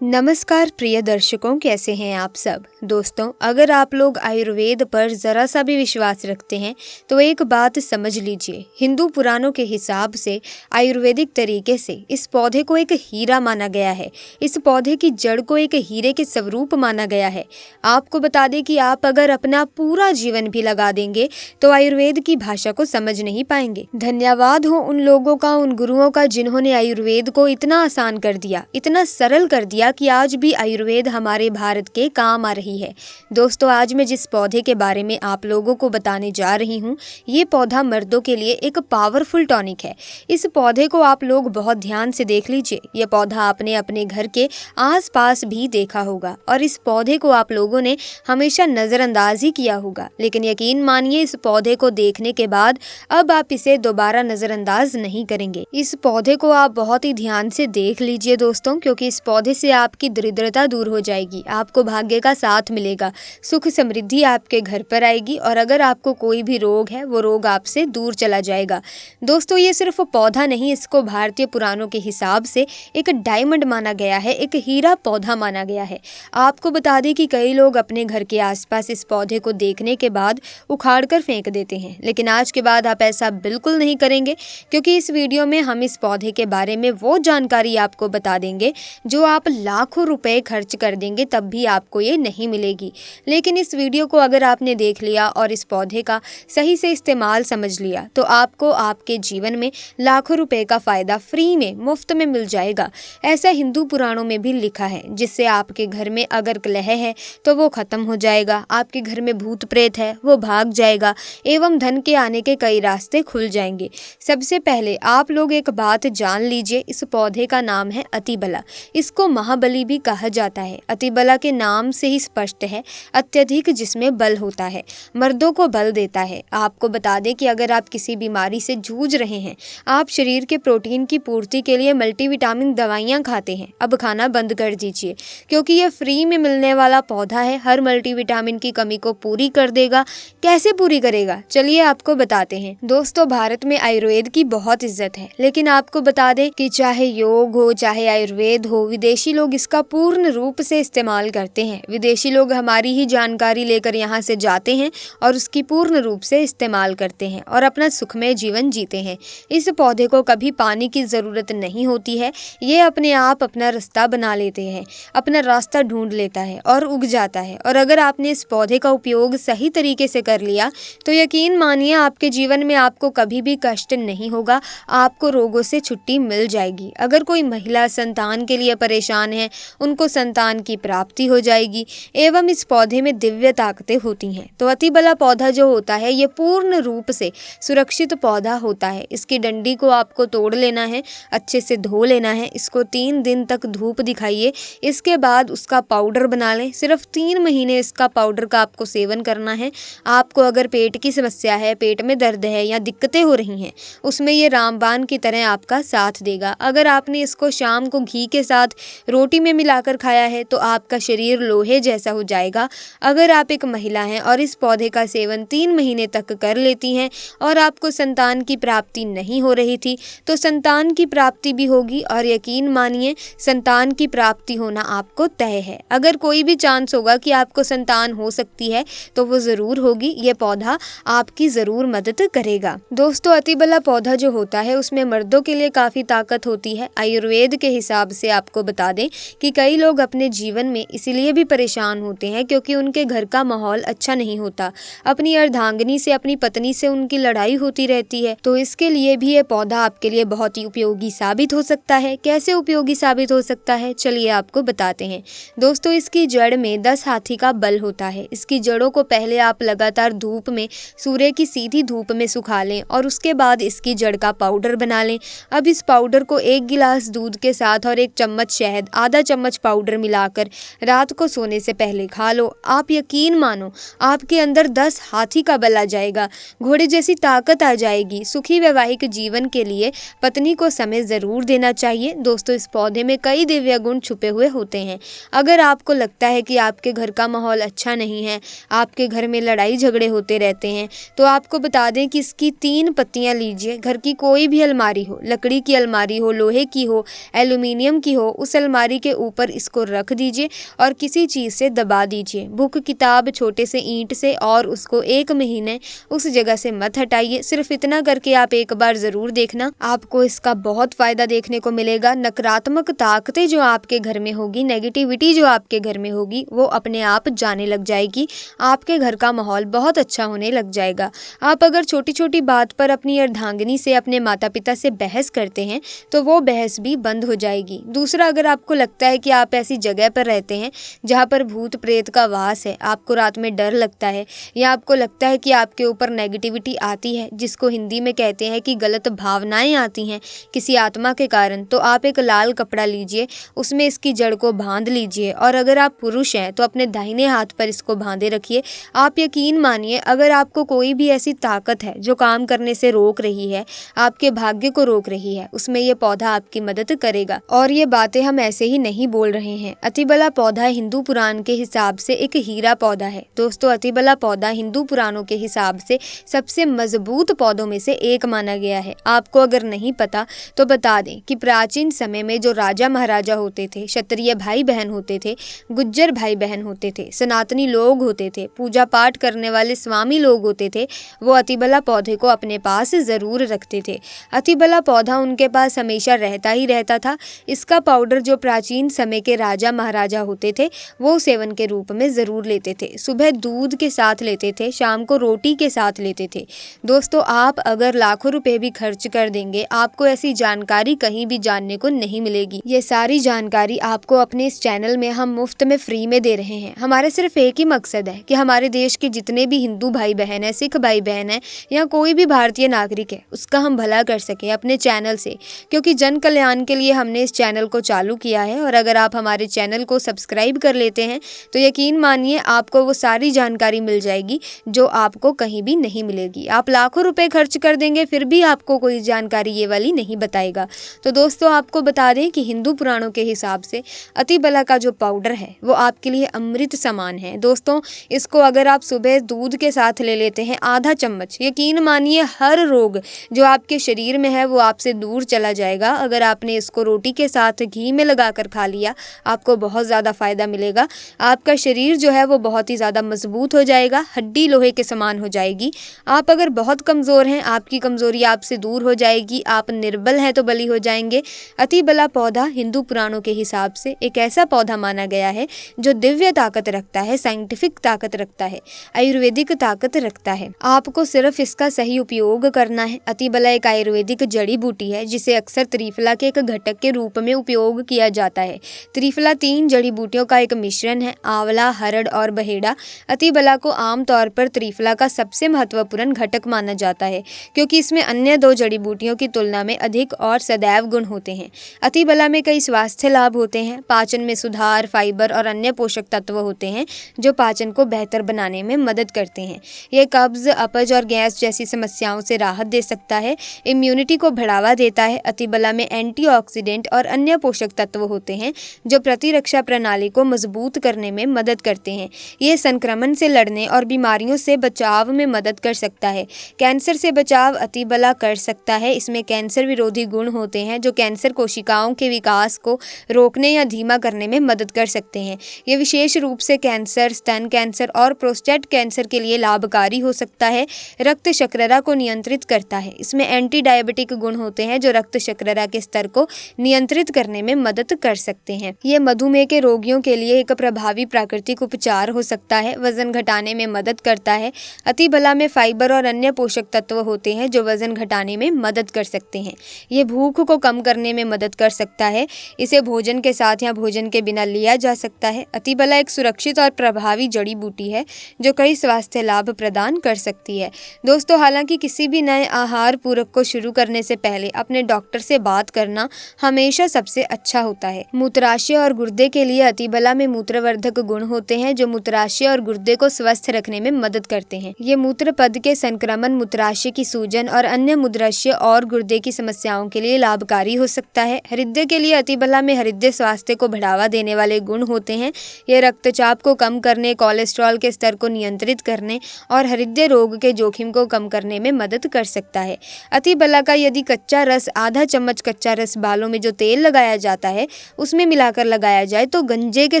नमस्कार प्रिय दर्शकों, कैसे हैं आप सब। दोस्तों, अगर आप लोग आयुर्वेद पर ज़रा सा भी विश्वास रखते हैं तो एक बात समझ लीजिए, हिंदू पुराणों के हिसाब से आयुर्वेदिक तरीके से इस पौधे को एक हीरा माना गया है। इस पौधे की जड़ को एक हीरे के स्वरूप माना गया है। आपको बता दें कि आप अगर अपना पूरा जीवन भी लगा देंगे तो आयुर्वेद की भाषा को समझ नहीं पाएंगे। धन्यवाद हो उन लोगों का, उन गुरुओं का, जिन्होंने आयुर्वेद को इतना आसान कर दिया, इतना सरल कर दिया कि आज भी आयुर्वेद हमारे भारत के काम आ रही है। दोस्तों, आज मैं जिस पौधे के बारे में आप लोगों को बताने जा रही हूँ, ये पौधा मर्दों के लिए एक पावरफुल टॉनिक है। इस पौधे को आप लोग बहुत ध्यान से देख लीजिए। यह पौधा आपने अपने घर के आसपास भी देखा होगा और इस पौधे को आप लोगों ने हमेशा नज़रअंदाज ही किया होगा, लेकिन यकीन मानिए, इस पौधे को देखने के बाद अब आप इसे दोबारा नज़रअंदाज नहीं करेंगे। इस पौधे को आप बहुत ही ध्यान से देख लीजिए दोस्तों, क्योंकि इस पौधे से आपकी दरिद्रता दूर हो जाएगी, आपको भाग्य का साथ मिलेगा, सुख समृद्धि आपके घर पर आएगी और अगर आपको कोई भी रोग है वो रोग आपसे दूर चला जाएगा। दोस्तों, ये सिर्फ पौधा नहीं, इसको भारतीय पुराणों के हिसाब से एक डायमंड माना गया है, एक हीरा पौधा माना गया है। आपको बता दें कि कई लोग अपने घर के आसपास इस पौधे को देखने के बाद उखाड़ कर फेंक देते हैं, लेकिन आज के बाद आप ऐसा बिल्कुल नहीं करेंगे, क्योंकि इस वीडियो में हम इस पौधे के बारे में वो जानकारी आपको बता देंगे जो आप लाखों रुपए खर्च कर देंगे तब भी आपको ये नहीं मिलेगी। लेकिन इस वीडियो को अगर आपने देख लिया और इस पौधे का सही से इस्तेमाल समझ लिया तो आपको आपके जीवन में लाखों रुपए का फायदा फ्री में, मुफ्त में मिल जाएगा। ऐसा हिंदू पुराणों में भी लिखा है, जिससे आपके घर में अगर कलह है तो वो खत्म हो जाएगा, आपके घर में भूत प्रेत है वो भाग जाएगा एवं धन के आने के कई रास्ते खुल जाएंगे। सबसे पहले आप लोग एक बात जान लीजिए, इस पौधे का नाम है अतिबला। इसको महाबली भी कहा जाता है। अतिबला के नाम से ही स्पष्ट है, अत्यधिक जिसमें बल होता है, मर्दों को बल देता है। आपको बता दें कि अगर आप किसी बीमारी से जूझ रहे हैं, आप शरीर के प्रोटीन की पूर्ति के लिए मल्टीविटामिन दवाइयाँ खाते हैं, अब खाना बंद कर दीजिए, क्योंकि यह फ्री में मिलने वाला पौधा है, हर मल्टीविटामिन की कमी को पूरी कर देगा। कैसे पूरी करेगा, चलिए आपको बताते हैं। दोस्तों, भारत में आयुर्वेद की बहुत इज्जत है, लेकिन आपको बता दें कि चाहे योग हो चाहे आयुर्वेद हो, विदेशी लोग इसका पूर्ण रूप से इस्तेमाल करते हैं। विदेशी लोग हमारी ही जानकारी लेकर यहाँ से जाते हैं और उसकी पूर्ण रूप से इस्तेमाल करते हैं और अपना सुखमय जीवन जीते हैं। इस पौधे को कभी पानी की ज़रूरत नहीं होती है, ये अपने आप अपना रास्ता बना लेते हैं, अपना रास्ता ढूंढ लेता है और उग जाता है। और अगर आपने इस पौधे का उपयोग सही तरीके से कर लिया तो यकीन मानिए, आपके जीवन में आपको कभी भी कष्ट नहीं होगा, आपको रोगों से छुट्टी मिल जाएगी। अगर कोई महिला संतान के लिए परेशान है, उनको संतान की प्राप्ति हो जाएगी एवं इस पौधे में दिव्य ताकतें होती हैं। तो अतिबला पौधा जो होता है, ये पूर्ण रूप से सुरक्षित पौधा होता है। इसकी डंडी को आपको तोड़ लेना है, अच्छे से धो लेना है, इसको 3 दिन तक धूप दिखाइए, इसके बाद उसका पाउडर बना लें। सिर्फ 3 महीने इसका पाउडर का आपको सेवन करना है। आपको अगर पेट की समस्या है, पेट में दर्द है या दिक्कतें हो रही हैं, उसमें ये रामबाण की तरह आपका साथ देगा। अगर आपने इसको शाम को घी के साथ रोटी में मिलाकर खाया है तो आपका शरीर लोहे जैसा हो जाएगा। अगर आप एक महिला हैं और इस पौधे का सेवन 3 महीने तक कर लेती हैं और आपको संतान की प्राप्ति नहीं हो रही थी तो संतान की प्राप्ति भी होगी और यकीन मानिए, संतान की प्राप्ति होना आपको तय है। अगर कोई भी चांस होगा कि आपको संतान हो सकती है तो वो ज़रूर होगी। ये पौधा आपकी ज़रूर मदद करेगा। दोस्तों, अतिबला पौधा जो होता है उसमें मर्दों के लिए काफ़ी ताकत होती है। आयुर्वेद के हिसाब से आपको बता दें कि कई लोग अपने जीवन में इसीलिए भी परेशान होते हैं क्योंकि उनके घर का माहौल अच्छा नहीं होता, अपनी अर्धांगिनी से, अपनी पत्नी से उनकी लड़ाई होती रहती है। तो इसके लिए भी ये पौधा आपके लिए बहुत ही उपयोगी साबित हो सकता है। कैसे उपयोगी साबित हो सकता है, चलिए आपको बताते हैं। दोस्तों, इसकी जड़ में 10 हाथी का बल होता है। इसकी जड़ों को पहले आप लगातार धूप में, सूर्य की सीधी धूप में सुखा लें और उसके बाद इसकी जड़ का पाउडर बना लें। अब इस पाउडर को 1 गिलास दूध के साथ और 1 चम्मच शहद, आधा चम्मच पाउडर मिलाकर रात को सोने से पहले खा लो। आप यकीन मानो, आपके अंदर 10 हाथी का बल आ जाएगा, घोड़े जैसी ताकत आ जाएगी। सुखी वैवाहिक जीवन के लिए पत्नी को समय ज़रूर देना चाहिए। दोस्तों, इस पौधे में कई दिव्य गुण छुपे हुए होते हैं। अगर आपको लगता है कि आपके घर का माहौल अच्छा नहीं है, आपके घर में लड़ाई झगड़े होते रहते हैं, तो आपको बता दें कि इसकी 3 पत्तियां लीजिए। घर की कोई भी अलमारी हो, लकड़ी की अलमारी हो, लोहे की हो, एल्यूमिनियम की हो, उस अलमारी अलमारी के ऊपर इसको रख दीजिए और किसी चीज़ से दबा दीजिए, बुक किताब छोटे से ईंट से, और उसको 1 महीने उस जगह से मत हटाइए। सिर्फ इतना करके आप एक बार ज़रूर देखना, आपको इसका बहुत फ़ायदा देखने को मिलेगा। नकारात्मक ताकतें जो आपके घर में होगी, नेगेटिविटी जो आपके घर में होगी, वो अपने आप जाने लग जाएगी। आपके घर का माहौल बहुत अच्छा होने लग जाएगा। आप अगर छोटी छोटी बात पर अपनी अर्धांगिनी से, अपने माता पिता से बहस करते हैं तो वो बहस भी बंद हो जाएगी। दूसरा, अगर आपको लगता है कि आप ऐसी जगह पर रहते हैं जहाँ पर भूत प्रेत का वास है, आपको रात में डर लगता है, या आपको लगता है कि आपके ऊपर नेगेटिविटी आती है, जिसको हिंदी में कहते हैं कि गलत भावनाएं आती हैं किसी आत्मा के कारण, तो आप एक लाल कपड़ा लीजिए, उसमें इसकी जड़ को बांध लीजिए, और अगर आप पुरुष हैं तो अपने दाहिने हाथ पर इसको बांधे रखिए। आप यकीन मानिए, अगर आपको कोई भी ऐसी ताकत है जो काम करने से रोक रही है, आपके भाग्य को रोक रही है, उसमें ये पौधा आपकी मदद करेगा। और ये बातें हम ऐसे ही नहीं बोल रहे हैं। अतिबला पौधा हिंदू पुराण के हिसाब से एक हीरा पौधा है। दोस्तों, अतिबला पौधा हिंदू पुराणों के हिसाब से सबसे मजबूत पौधों में से एक माना गया है। आपको अगर नहीं पता तो बता दें कि प्राचीन समय में जो राजा महाराजा होते थे, क्षत्रिय भाई बहन होते थे, गुज्जर भाई बहन होते थे, सनातनी लोग होते थे, पूजा पाठ करने वाले स्वामी लोग होते थे, वो अतिबला पौधे को अपने पास जरूर रखते थे। अतिबला पौधा उनके पास हमेशा रहता ही रहता था। इसका पाउडर जो प्राचीन समय के राजा महाराजा होते थे वो सेवन के रूप में ज़रूर लेते थे। सुबह दूध के साथ लेते थे, शाम को रोटी के साथ लेते थे। दोस्तों, आप अगर लाखों रुपए भी खर्च कर देंगे, आपको ऐसी जानकारी कहीं भी जानने को नहीं मिलेगी। ये सारी जानकारी आपको अपने इस चैनल में हम मुफ्त में फ्री में दे रहे हैं। हमारे सिर्फ एक ही मकसद है कि हमारे देश के जितने भी हिंदू भाई बहन है, सिख भाई बहन है, या कोई भी भारतीय नागरिक है, उसका हम भला कर सके अपने चैनल से, क्योंकि जन कल्याण के लिए हमने इस चैनल को चालू किया है। और अगर आप हमारे चैनल को सब्सक्राइब कर लेते हैं तो यकीन मानिए आपको वो सारी जानकारी मिल जाएगी जो आपको कहीं भी नहीं मिलेगी। आप लाखों रुपए खर्च कर देंगे फिर भी आपको कोई जानकारी ये वाली नहीं बताएगा। तो दोस्तों, आपको बता दें कि हिंदू पुराणों के हिसाब से अतिबला का जो पाउडर है वो आपके लिए अमृत समान है। दोस्तों, इसको अगर आप सुबह दूध के साथ ले लेते हैं आधा चम्मच, यकीन मानिए हर रोग जो आपके शरीर में है वो आपसे दूर चला जाएगा। अगर आपने इसको रोटी के साथ घी में लगाकर खा लिया, आपको बहुत ज़्यादा फ़ायदा मिलेगा। आपका शरीर जो है वो बहुत ही ज़्यादा मजबूत हो जाएगा, हड्डी लोहे के समान हो जाएगी। आप अगर बहुत कमज़ोर हैं, आपकी कमज़ोरी आपसे दूर हो जाएगी। आप निर्बल हैं तो बली हो जाएंगे। अतिबला पौधा हिंदू पुराणों के हिसाब से एक ऐसा पौधा माना गया है जो दिव्य ताकत रखता है, साइंटिफिक ताकत रखता है, आयुर्वेदिक ताकत रखता है। आपको सिर्फ इसका सही उपयोग करना है। अतिबला एक आयुर्वेदिक जड़ी बूटी है जिसे अक्सर त्रिफला के एक घटक के रूप में उपयोग किया जाता है। त्रिफला 3 जड़ी बूटियों का एक मिश्रण है, आंवला, हरड़ और बहेड़ा। अतिबला को आमतौर पर त्रिफला का सबसे महत्वपूर्ण घटक माना जाता है क्योंकि इसमें अन्य 2 जड़ी बूटियों की तुलना में अधिक और सदैव गुण होते हैं। अतिबला में कई स्वास्थ्य लाभ होते हैं। पाचन में सुधार, फाइबर और अन्य पोषक तत्व होते हैं जो पाचन को बेहतर बनाने में मदद करते हैं। ये कब्ज, अपच और गैस जैसी समस्याओं से राहत दे सकता है, इम्यूनिटी को बढ़ावा देता है। अतिबला में एंटीऑक्सीडेंट और अन्य पोषक तत्व होते हैं जो प्रतिरक्षा प्रणाली को मजबूत करने में मदद करते हैं। ये संक्रमण से लड़ने और बीमारियों से बचाव में मदद कर सकता है। कैंसर से बचाव अतिबला कर सकता है। इसमें कैंसर विरोधी गुण होते हैं जो कैंसर कोशिकाओं के विकास को रोकने या धीमा करने में मदद कर सकते हैं। ये विशेष रूप से कैंसर, स्तन कैंसर और प्रोस्टेट कैंसर के लिए लाभकारी हो सकता है। रक्त शर्करा को नियंत्रित करता है। इसमें एंटी डायबिटिक गुण होते हैं जो रक्त शर्करा के स्तर को नियंत्रित करने में मदद कर सकते हैं। ये मधुमेह के रोगियों के लिए एक प्रभावी प्राकृतिक उपचार हो सकता है। वजन घटाने में मदद करता है। अतिबला में फाइबर और अन्य पोषक तत्व होते हैं जो वजन घटाने में मदद कर सकते हैं। ये भूख को कम करने में मदद कर सकता है। इसे भोजन के साथ या भोजन के बिना लिया जा सकता है। अतिबला एक सुरक्षित और प्रभावी जड़ी बूटी है जो कई स्वास्थ्य लाभ प्रदान कर सकती है। दोस्तों, हालांकि किसी भी नए आहार पूरक को शुरू करने से पहले अपने डॉक्टर से बात करना हमेशा सबसे अच्छा होता है। मूत्राशय और गुर्दे के लिए अतिबला में मूत्रवर्धक गुण होते हैं जो मूत्राशय और गुर्दे को स्वस्थ रखने में मदद करते हैं। ये मूत्र पद के संक्रमण, मूत्राशय की सूजन और अन्य मूत्राशय और गुर्दे की समस्याओं के लिए लाभकारी हो सकता है। हृदय के लिए अतिबला में हृदय स्वास्थ्य को बढ़ावा देने वाले गुण होते हैं। ये रक्तचाप को कम करने, कोलेस्ट्रॉल के स्तर को नियंत्रित करने और हृदय रोग के जोखिम को कम करने में मदद कर सकता है। अतिबला का यदि कच्चा रस, आधा चम्मच कच्चा रस बालों में जो तेल लगाया जाता है उसमें मिलाकर लगाया जाए तो गंजे के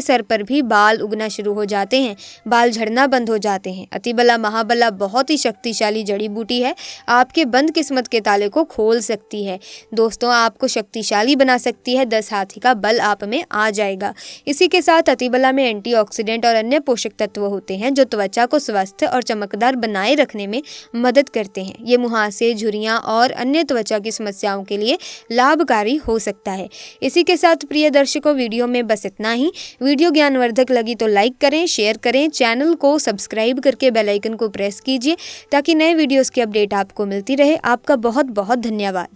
सर पर भी बाल उगना शुरू हो जाते हैं, बाल झड़ना बंद हो जाते हैं। अतिबला महाबला बहुत ही शक्तिशाली जड़ी बूटी है, आपके बंद किस्मत के ताले को खोल सकती है। दोस्तों, आपको शक्तिशाली बना सकती है, 10 हाथी का बल आप में आ जाएगा। इसी के साथ अतिबला में एंटीऑक्सीडेंट और अन्य पोषक तत्व होते हैं जो त्वचा को स्वस्थ और चमकदार बनाए रखने में मदद करते हैं। ये मुहासे, झुर्रियां और अन्य त्वचा की समस्याओं के लिए लाभकारी हो सकता है। इसी के साथ प्रिय दर्शकों, वीडियो में बस इतना ही। वीडियो ज्ञानवर्धक लगी तो लाइक करें, शेयर करें, चैनल को सब्सक्राइब करके बेल आइकन को प्रेस कीजिए ताकि नए वीडियोस की अपडेट आपको मिलती रहे। आपका बहुत बहुत धन्यवाद।